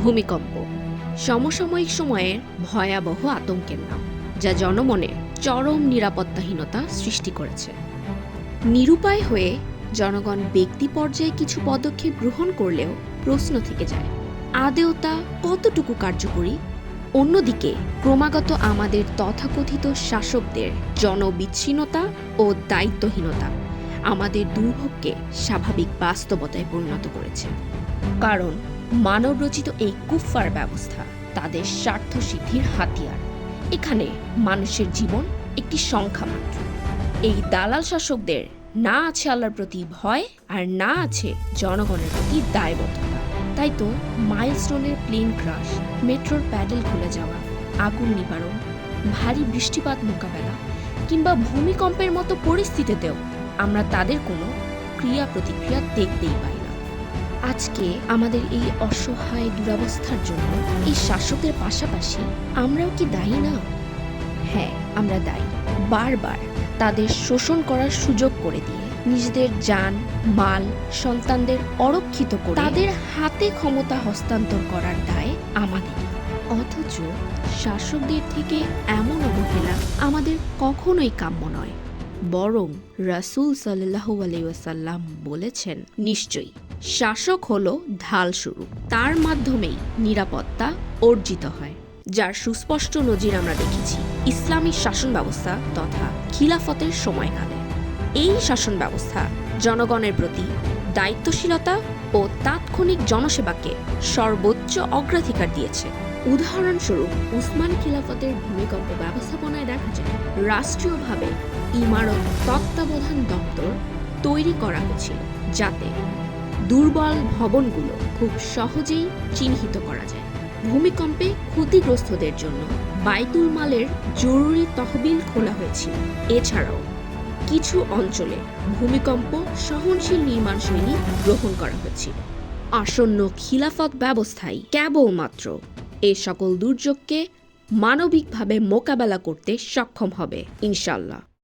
ভূমিকম্প সমসাময়িক সময়ের ভয়াবহ আতঙ্কের নাম, যা জনমনে চরম নিরাপত্তাহীনতা সৃষ্টি করেছে। নিরুপায় হয়ে জনগণ ব্যক্তি পর্যায়ে কিছু পদক্ষেপ গ্রহণ করলেও প্রশ্ন থেকে যায়, আদৌ তা কতটুকু কার্যকরী? অন্যদিকে ক্রমাগত আমাদের তথাকথিত শাসকদের জনবিচ্ছিন্নতা ও দায়িত্বহীনতা আমাদের দুর্ভোগকে স্বাভাবিক বাস্তবতায় পরিণত করেছে। কারণ মানবরচিত এই কুফফার ব্যবস্থা তাদের স্বার্থ সিদ্ধির হাতিয়ার। এখানে মানুষের জীবন একটি সংখ্যা মাত্র। এই দালাল শাসকদের না আছে আল্লাহর প্রতি ভয়, আর না আছে জনগণের প্রতি দায়বদ্ধতা। তাই তো মাইলস্টোনের প্লেন ক্রাশ, মেট্রোর প্যাডেল খুলে যাওয়া, আগুন নিবারণ, ভারী বৃষ্টিপাত মোকাবেলা কিংবা ভূমিকম্পের মতো পরিস্থিতিতেও আমরা তাদের কোনো ক্রিয়া প্রতিক্রিয়া দেখতেই পাই না। আজকে আমাদের এই অসহায় দুরবস্থার জন্য এই শাসকের পাশাপাশি আমরাও কি দায়ী না? হ্যাঁ, আমরা দায়ী। বারবার তাদের শোষণ করার সুযোগ করে দিয়ে নিজেদের জান, মাল, সন্তানদের অরক্ষিত করে তাদের হাতে ক্ষমতা হস্তান্তর করার দায় আমাদের। অথচ শাসকদের থেকে এমন অবহেলা আমাদের কখনোই কাম্য নয়। বরং রাসূল সাল্লাল্লাহু আলাইহি ওয়াসাল্লাম বলেছেন, নিশ্চয়ই শাসক হলো ঢাল শুরু, তার মাধ্যমেই নিরাপত্তা অর্জিত হয়। যার সুস্পষ্ট নজির আমরা দেখেছি ইসলামী শাসন ব্যবস্থা তথা খিলাফতের সময়কালে। এই শাসন ব্যবস্থা জনগণের প্রতি দায়িত্বশীলতা ও তাৎক্ষণিক জনসেবাকে সর্বোচ্চ অগ্রাধিকার দিয়েছে। উদাহরণস্বরূপ উসমান খিলাফতের ভূমিকম্প ব্যবস্থাপনায় দেখা যায় রাষ্ট্রীয়ভাবে ইমারত তত্ত্বাবধান দপ্তর তৈরি করা হয়েছিল, যাতে দুর্বল ভবনগুলো খুব সহজেই চিহ্নিত করা যায়। ভূমিকম্পে ক্ষতিগ্রস্তদের জন্য বাইতুল মালের জরুরি তহবিল খোলা হয়েছিল। এছাড়াও কিছু অঞ্চলে ভূমিকম্প সহনশীল নির্মাণশৈলী গ্রহণ করা হয়েছিল। আসন্ন খিলাফত ব্যবস্থাই কেবলমাত্র এ সকল দুর্যোগকে মানবিকভাবে মোকাবেলা করতে সক্ষম হবে, ইনশাআল্লাহ।